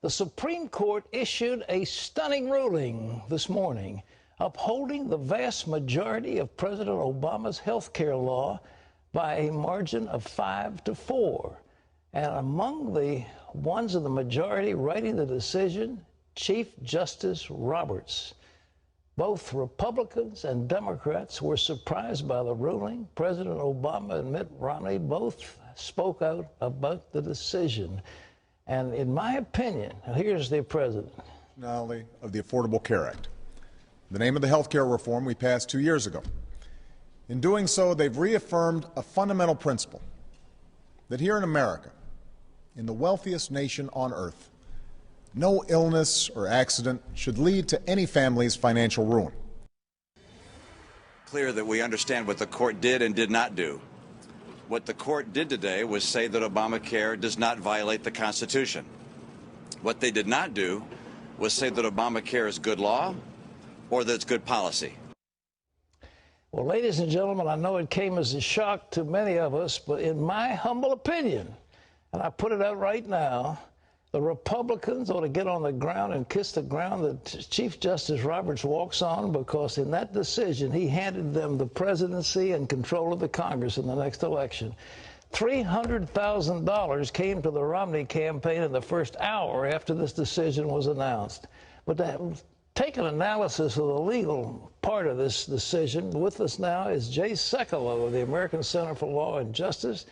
The Supreme Court issued a stunning ruling this morning upholding the vast majority of President Obama's health care law by a margin of 5-4. And among the ones of the majority writing the decision, Chief Justice Roberts. Both Republicans and Democrats were surprised by the ruling. President Obama and Mitt Romney both spoke out about the decision. And in my opinion, here's the president. Finale of the Affordable Care Act, the name of the health care reform we passed 2 years ago. In doing so, they've reaffirmed a fundamental principle that here in America, in the wealthiest nation on earth, no illness or accident should lead to any family's financial ruin. Clear that we understand what the court did and did not do. What the court did today was say that Obamacare does not violate the Constitution. What they did not do was say that Obamacare is good law or that it's good policy. Well, ladies and gentlemen, I know it came as a shock to many of us, but in my humble opinion, and I put it out right now, the Republicans ought to get on the ground and kiss the ground that Chief Justice Roberts walks on, because in that decision, he handed them the presidency and control of the Congress in the next election. $300,000 came to the Romney campaign in the first hour after this decision was announced. But to take an analysis of the legal part of this decision, with us now is Jay Sekulow of the American Center for Law and Justice.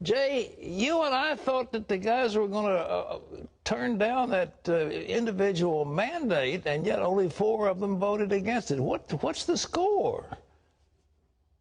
Jay, you and I thought that the guys were going to turn down that individual mandate, and yet only 4 of them voted against it. What's the score?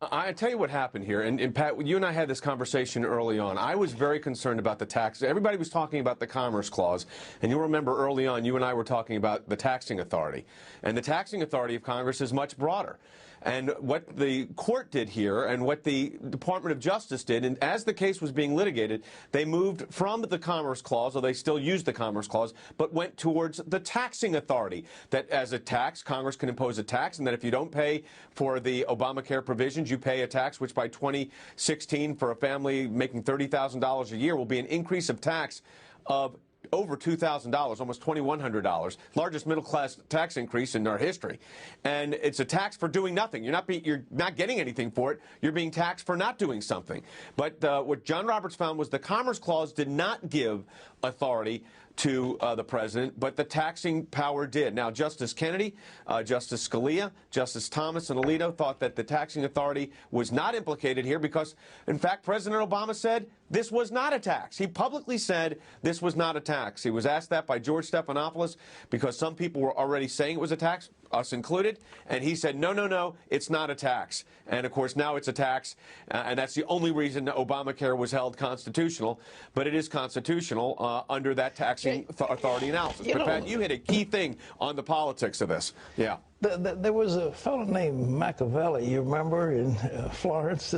I tell you what happened here, and Pat, you and I had this conversation early on. I was very concerned about the tax. Everybody was talking about the Commerce Clause, and you'll remember early on you and I were talking about the taxing authority. And the taxing authority of Congress is much broader. And what the court did here and what the Department of Justice did, and as the case was being litigated, they moved from the Commerce Clause, or they still used the Commerce Clause, but went towards the taxing authority, that as a tax, Congress can impose a tax, and that if you don't pay for the Obamacare provisions, you pay a tax, which by 2016 for a family making $30,000 a year will be an increase of tax of over $2,000, almost $2,100, largest middle-class tax increase in our history. And it's a tax for doing nothing. You're not getting anything for it. You're being taxed for not doing something. But what John Roberts found was the Commerce Clause did not give authority to the president, but the taxing power did. Now, Justice Kennedy, Justice Scalia, Justice Thomas, and Alito thought that the taxing authority was not implicated here because, in fact, President Obama said this was not a tax. He publicly said this was not a tax. He was asked that by George Stephanopoulos because some people were already saying it was a tax, us included, and he said, no, no, no, it's not a tax. And, of course, now it's a tax, and that's the only reason Obamacare was held constitutional, but it is constitutional under that taxing authority analysis. But, Pat, you hit a key thing on the politics of this. Yeah. There was a fellow named Machiavelli, you remember, in Florence,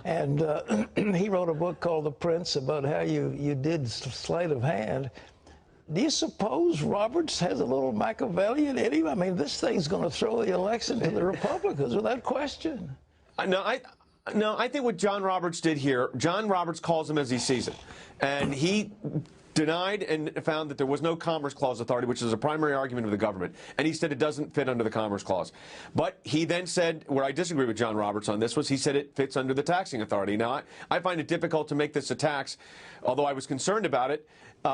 and he wrote a book called The Prince about how you did sleight of hand. Do you suppose Roberts has a little Machiavellian in him? I mean, this thing's going to throw the election to the Republicans without question. No, I think what John Roberts did here, John Roberts calls him as he sees it. And he denied and found that there was no Commerce Clause authority, which is a primary argument of the government. And he said it doesn't fit under the Commerce Clause. But he then said, where I disagree with John Roberts on this, was he said it fits under the taxing authority. Now, I find it difficult to make this a tax, although I was concerned about it,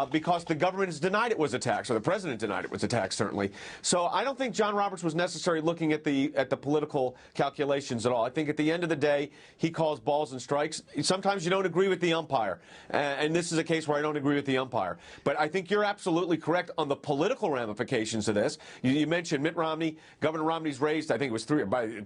because the government has denied it was a tax, or the president denied it was a tax, certainly. So I don't think John Roberts was necessarily looking at the political calculations at all. I think at the end of the day, he calls balls and strikes. Sometimes you don't agree with the umpire, and this is a case where I don't agree with the umpire. But I think you're absolutely correct on the political ramifications of this. You mentioned Mitt Romney. Governor Romney's raised, I think it was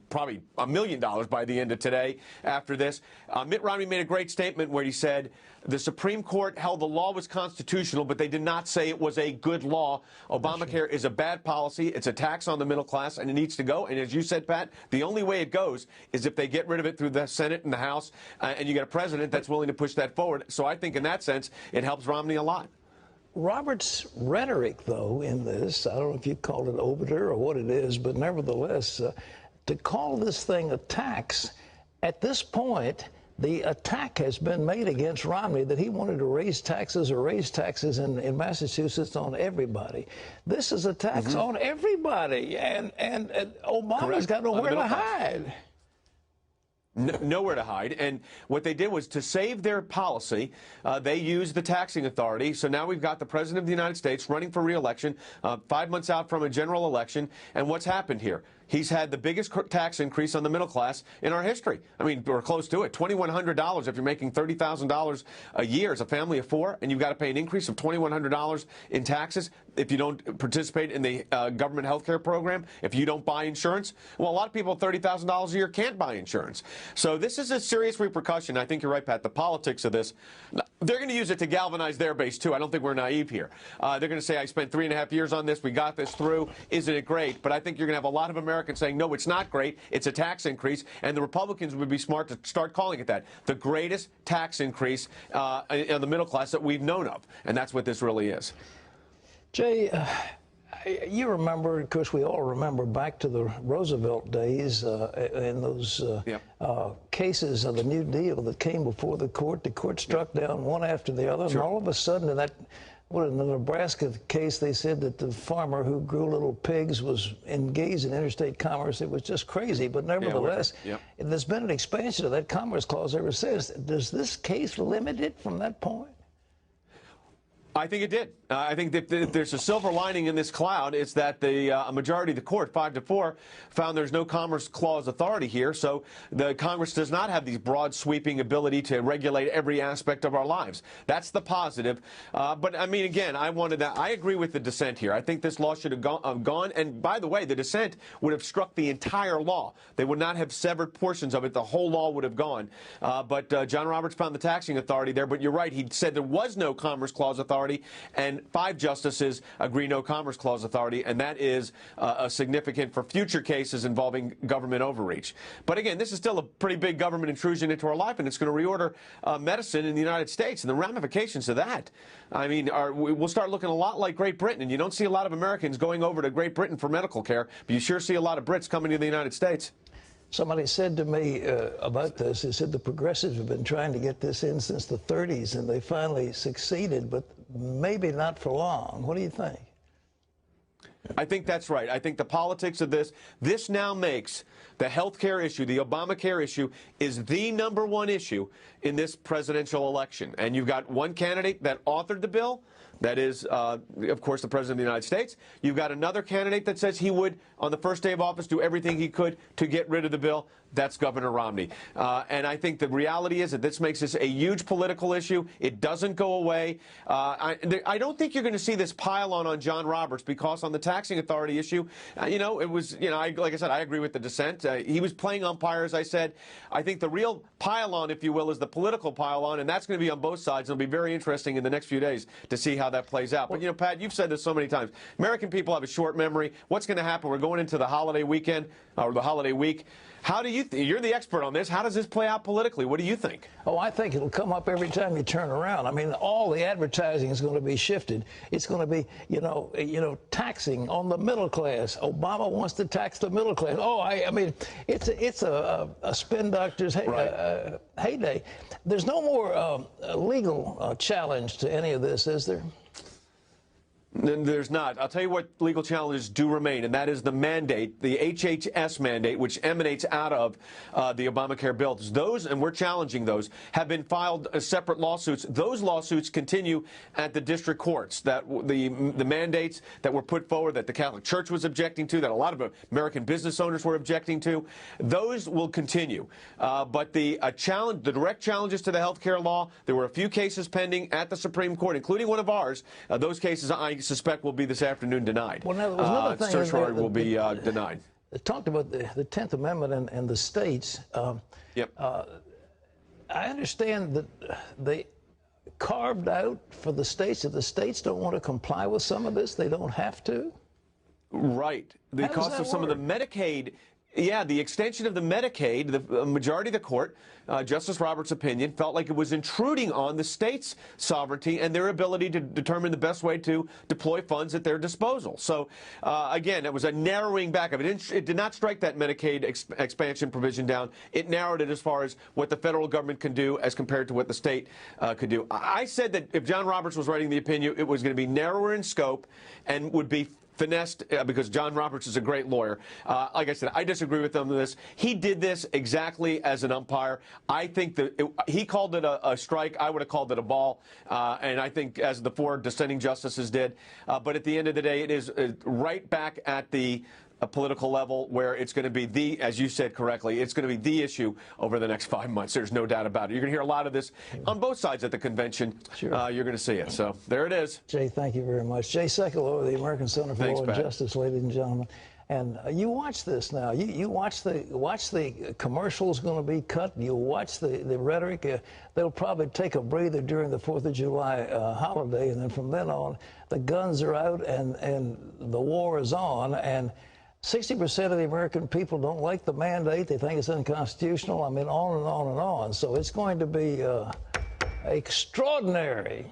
probably $1 million by the end of today after this. Mitt Romney made a great statement where he said the Supreme Court held the law was constitutional, but they did not say it was a good law. Obamacare is a bad policy. It's a tax on the middle class, and it needs to go. And as you said, Pat, the only way it goes is if they get rid of it through the Senate and the House, and you get a president that's willing to push that forward. So I think in that sense, it helps Romney a lot. Roberts' rhetoric, though, in this, I don't know if you call it obiter or what it is, but nevertheless, to call this thing a tax, at this point, the attack has been made against Romney that he wanted to raise taxes in Massachusetts on everybody. This is a tax on everybody, and Obama's got nowhere to hide. Nowhere to hide. And what they did was to save their policy, they used the taxing authority. So now we've got the President of the United States running for re-election 5 months out from a general election. And what's happened here? He's had the biggest tax increase on the middle class in our history. I mean, we're close to it. $2,100 if you're making $30,000 a year as a family of four, and you've got to pay an increase of $2,100 in taxes if you don't participate in the government health care program, if you don't buy insurance. Well, a lot of people with $30,000 a year can't buy insurance. So this is a serious repercussion. I think you're right, Pat. The politics of this, they're going to use it to galvanize their base, too. I don't think we're naive here. They're going to say, I spent 3.5 years on this. We got this through. Isn't it great? But I think you're going to have a lot of Americans saying, no, it's not great. It's a tax increase. And the Republicans would be smart to start calling it that. The greatest tax increase in the middle class that we've known of. And that's what this really is. Jay, you remember, of course, we all remember back to the Roosevelt days and those cases of the New Deal that came before the court. The court struck down one after the other. And all of a sudden, in in the Nebraska case, they said that the farmer who grew little pigs was engaged in interstate commerce. It was just crazy. But nevertheless, there's been an expansion of that Commerce Clause ever since. Does this case limit it from that point? I think it did. I think that if there's a silver lining in this cloud, it's that a majority of the court, 5-4, found there's no Commerce Clause authority here. So the Congress does not have these broad sweeping ability to regulate every aspect of our lives. That's the positive. But I mean, again, I agree with the dissent here. I think this law should have gone. And by the way, the dissent would have struck the entire law. They would not have severed portions of it. The whole law would have gone. But John Roberts found the taxing authority there. But you're right. He said there was no Commerce Clause authority. And 5 justices agree no Commerce Clause authority, and that is significant for future cases involving government overreach. But again, this is still a pretty big government intrusion into our life, and it's going to reorder medicine in the United States, and the ramifications of that, I mean, we'll start looking a lot like Great Britain, and you don't see a lot of Americans going over to Great Britain for medical care, but you sure see a lot of Brits coming to the United States. Somebody said to me about this, they said the progressives have been trying to get this in since the 30s, and they finally succeeded, but maybe not for long. What do you think? I think that's right. I think the politics of this now makes the health care issue, the Obamacare issue, is the #1 issue in this presidential election. And you've got one candidate that authored the bill. That is, of course, the President of the United States. You've got another candidate that says he would, on the first day of office, do everything he could to get rid of the bill. That's Governor Romney. And I think the reality is that this makes this a huge political issue. It doesn't go away. I don't think you're going to see this pile on John Roberts, because on the taxing authority issue, it was, like I said, I agree with the dissent. He was playing umpire, as I said. I think the real pile-on, if you will, is the political pile-on, and that's going to be on both sides. It'll be very interesting in the next few days to see how that plays out. But, Pat, you've said this so many times. American people have a short memory. What's going to happen? We're going into the holiday weekend, or the holiday week. How do you you're the expert on this. How does this play out politically? What do you think? Oh, I think it'll come up every time you turn around. I mean, all the advertising is going to be shifted. It's going to be, taxing on the middle class. Obama wants to tax the middle class. Oh, I mean, it's a spin doctor's heyday. There's no more legal challenge to any of this, is there? There's not. I'll tell you what legal challenges do remain, and that is the mandate, the HHS mandate, which emanates out of the Obamacare bill. Those, and we're challenging those, have been filed as separate lawsuits. Those lawsuits continue at the district courts. That the mandates that were put forward, that the Catholic Church was objecting to, that a lot of American business owners were objecting to, those will continue. But the direct challenges to the health care law, there were a few cases pending at the Supreme Court, including one of ours. Those cases, I suspect, will be this afternoon denied. Well, now, there was another thing. Certiorari will be denied. It talked about the 10th Amendment and the states. Yep. I understand that they carved out for the states. If the states don't want to comply with some of this, they don't have to? Right. The cost of some of the Medicaid Yeah, the extension of the Medicaid, the majority of the court, Justice Roberts' opinion, felt like it was intruding on the state's sovereignty and their ability to determine the best way to deploy funds at their disposal. So, again, it was a narrowing back of it. It did not strike that Medicaid expansion provision down. It narrowed it as far as what the federal government can do as compared to what the state could do. I said that if John Roberts was writing the opinion, it was going to be narrower in scope and would be finessed because John Roberts is a great lawyer. Like I said, I disagree with him on this. He did this exactly as an umpire. I think that he called it a strike. I would have called it a ball. And I think as the 4 dissenting justices did. But at the end of the day, it is right back at the political level where it's going to be as you said correctly, it's going to be the issue over the next 5 months. There's no doubt about it. You're going to hear a lot of this on both sides at the convention. Sure. You're going to see it. So there it is. Jay, thank you very much. Jay Sekulow, the American Center for Law and Justice, ladies and gentlemen. And you watch this now. You watch the commercials going to be cut. You watch the rhetoric. They'll probably take a breather during the 4th of July holiday, and then from then on, the guns are out and the war is on. And 60% of the American people don't like the mandate. They think it's unconstitutional. I mean, on and on and on. So it's going to be extraordinary.